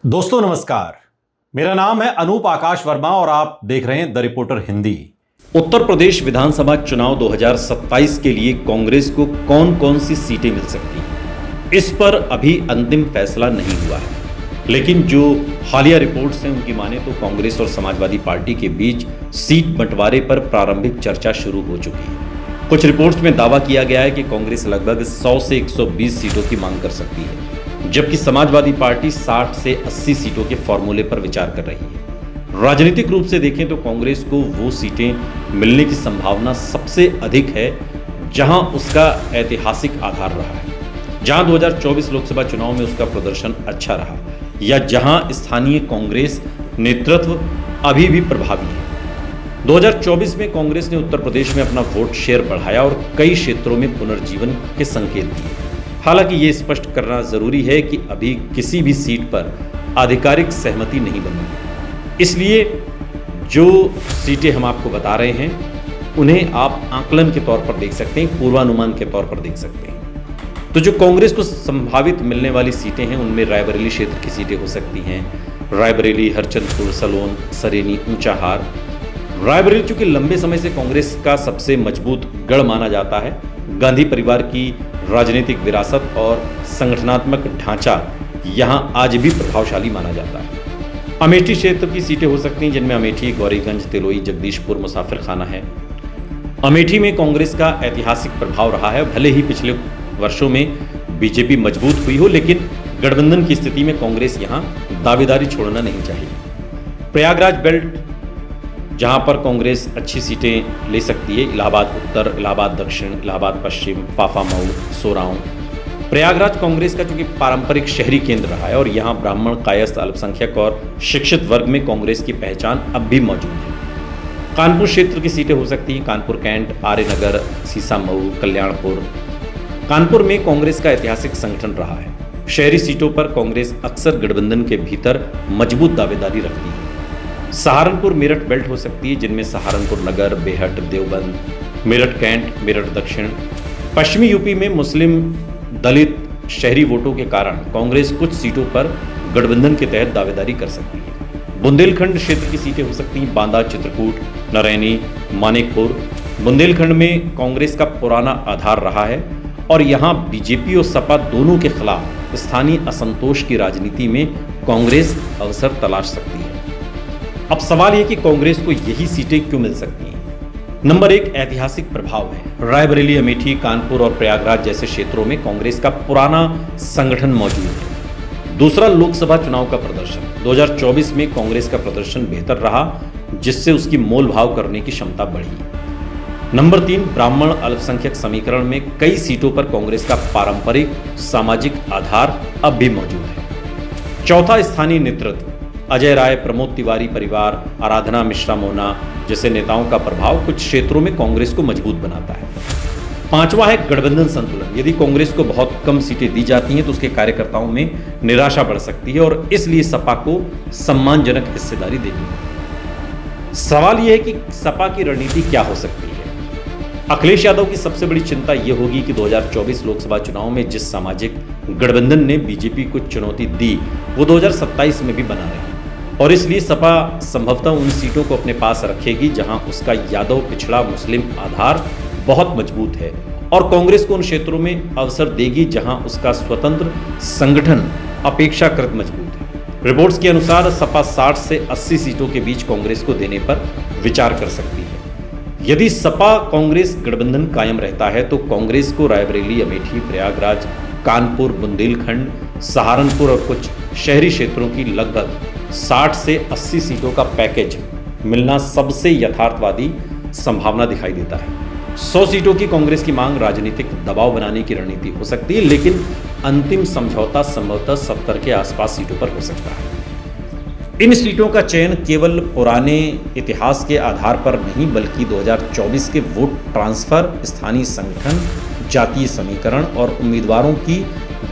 दोस्तों नमस्कार, मेरा नाम है अनूप आकाश वर्मा और आप देख रहे हैं द रिपोर्टर हिंदी। उत्तर प्रदेश विधानसभा चुनाव 2027 के लिए कांग्रेस को कौन कौन सी सीटें मिल सकती हैं, इस पर अभी अंतिम फैसला नहीं हुआ है। लेकिन जो हालिया रिपोर्ट्स हैं उनकी माने तो कांग्रेस और समाजवादी पार्टी के बीच सीट बंटवारे पर प्रारंभिक चर्चा शुरू हो चुकी है। कुछ रिपोर्ट्स में दावा किया गया है कि कांग्रेस लगभग 100 से 120 सीटों की मांग कर सकती है, जबकि समाजवादी पार्टी 60 से 80 सीटों के फॉर्मूले पर विचार कर रही है। राजनीतिक रूप से देखें तो कांग्रेस को वो सीटें मिलने की संभावना सबसे अधिक है जहां उसका ऐतिहासिक आधार रहा है, जहां 2024 लोकसभा चुनाव में उसका प्रदर्शन अच्छा रहा या जहां स्थानीय कांग्रेस नेतृत्व अभी भी प्रभावी है। 2024 में कांग्रेस ने उत्तर प्रदेश में अपना वोट शेयर बढ़ाया और कई क्षेत्रों में पुनर्जीवन के संकेत दिए। हालांकि ये स्पष्ट करना जरूरी है कि अभी किसी भी सीट पर आधिकारिक सहमति नहीं बनी, इसलिए जो सीटें हम आपको बता रहे हैं उन्हें आप आकलन के तौर पर देख सकते हैं, पूर्वानुमान के तौर पर देख सकते हैं। तो जो कांग्रेस को संभावित मिलने वाली सीटें हैं उनमें रायबरेली क्षेत्र की सीटें हो सकती हैं, रायबरेली, हरचंदपुर, सलोन, सरेनी, ऊंचाहार। रायबरेली चूंकि लंबे समय से कांग्रेस का सबसे मजबूत गढ़ माना जाता है, गांधी परिवार की राजनीतिक विरासत और संगठनात्मक ढांचा यहां आज भी प्रभावशाली माना जाता है। अमेठी क्षेत्र की सीटें हो सकती हैं, जिनमें अमेठी, गौरीगंज, तिलोई, जगदीशपुर, मुसाफिरखाना है। अमेठी में कांग्रेस का ऐतिहासिक प्रभाव रहा है। भले ही पिछले वर्षों में बीजेपी मजबूत हुई हो, लेकिन गठबंधन की स्थिति में कांग्रेस यहां दावेदारी छोड़ना नहीं चाहिए। प्रयागराज बेल्ट, जहां पर कांग्रेस अच्छी सीटें ले सकती है, इलाहाबाद उत्तर, इलाहाबाद दक्षिण, इलाहाबाद पश्चिम, फाफा मऊ, सोराऊं। प्रयागराज कांग्रेस का चूंकि पारंपरिक शहरी केंद्र रहा है और यहां ब्राह्मण, कायस्थ, अल्पसंख्यक और शिक्षित वर्ग में कांग्रेस की पहचान अब भी मौजूद है। कानपुर क्षेत्र की सीटें हो सकती हैं, कानपुर कैंट, आर्यनगर, सीसामऊ, कल्याणपुर। कानपुर में कांग्रेस का ऐतिहासिक संगठन रहा है। शहरी सीटों पर कांग्रेस अक्सर गठबंधन के भीतर मजबूत दावेदारी रखती है। सहारनपुर मेरठ बेल्ट हो सकती है, जिनमें सहारनपुर नगर, बेहट, देवबंद, मेरठ कैंट, मेरठ दक्षिण। पश्चिमी यूपी में मुस्लिम, दलित शहरी वोटों के कारण कांग्रेस कुछ सीटों पर गठबंधन के तहत दावेदारी कर सकती है। बुंदेलखंड क्षेत्र की सीटें हो सकती हैं, बांदा, चित्रकूट, नरैनी, मानिकपुर। बुंदेलखंड में कांग्रेस का पुराना आधार रहा है और यहां बीजेपी और सपा दोनों के खिलाफ स्थानीय असंतोष की राजनीति में कांग्रेस अवसर तलाश सकती है। अब सवाल यह कि कांग्रेस को यही सीटें क्यों मिल सकती हैं। नंबर एक, ऐतिहासिक प्रभाव है। रायबरेली, अमेठी, कानपुर और प्रयागराज जैसे क्षेत्रों में कांग्रेस का पुराना संगठन मौजूद है। दूसरा, लोकसभा चुनाव का प्रदर्शन। 2024 में कांग्रेस का प्रदर्शन बेहतर रहा, जिससे उसकी मोल भाव करने की क्षमता बढ़ी। नंबर तीन, ब्राह्मण अल्पसंख्यक समीकरण में कई सीटों पर कांग्रेस का पारंपरिक सामाजिक आधार अब भी मौजूद है। चौथा, स्थानीय नेतृत्व। अजय राय, प्रमोद तिवारी परिवार, आराधना मिश्रा मोना जैसे नेताओं का प्रभाव कुछ क्षेत्रों में कांग्रेस को मजबूत बनाता है। पांचवा है गठबंधन संतुलन। यदि कांग्रेस को बहुत कम सीटें दी जाती हैं तो उसके कार्यकर्ताओं में निराशा बढ़ सकती है और इसलिए सपा को सम्मानजनक हिस्सेदारी देनी है। सवाल यह है कि सपा की रणनीति क्या हो सकती है। अखिलेश यादव की सबसे बड़ी चिंता यह होगी कि 2024 लोकसभा चुनाव में जिस सामाजिक गठबंधन ने बीजेपी को चुनौती दी वो 2027 में भी बना रहे, और इसलिए सपा संभवतः उन सीटों को अपने पास रखेगी जहां उसका यादव पिछड़ा मुस्लिम आधार बहुत मजबूत है, और कांग्रेस को उन क्षेत्रों में अवसर देगी जहां उसका स्वतंत्र संगठन अपेक्षाकृत मजबूत है। रिपोर्ट्स के अनुसार सपा 60 से 80 सीटों के बीच कांग्रेस को देने पर विचार कर सकती है। यदि सपा कांग्रेस गठबंधन कायम रहता है तो कांग्रेस को रायबरेली, अमेठी, प्रयागराज, कानपुर, बुंदेलखंड, सहारनपुर और कुछ शहरी क्षेत्रों की लगभग 60 से 80 सीटों का पैकेज मिलना सबसे यथार्थवादी संभावना दिखाई देता है। 100 सीटों की कांग्रेस की मांग राजनीतिक दबाव बनाने की रणनीति हो सकती है, लेकिन अंतिम समझौता संभवतः 70 के आसपास सीटों पर हो सकता है। इन सीटों का चयन केवल पुराने इतिहास के आधार पर नहीं, बल्कि 2024 के वोट ट्रांसफर, स्थानीय संगठन, जातीय समीकरण और उम्मीदवारों की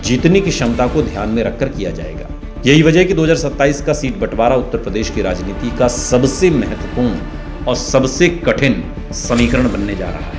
जीतने की क्षमता को ध्यान में रखकर किया जाएगा। यही वजह है कि 2027 का सीट बंटवारा उत्तर प्रदेश की राजनीति का सबसे महत्वपूर्ण और सबसे कठिन समीकरण बनने जा रहा है।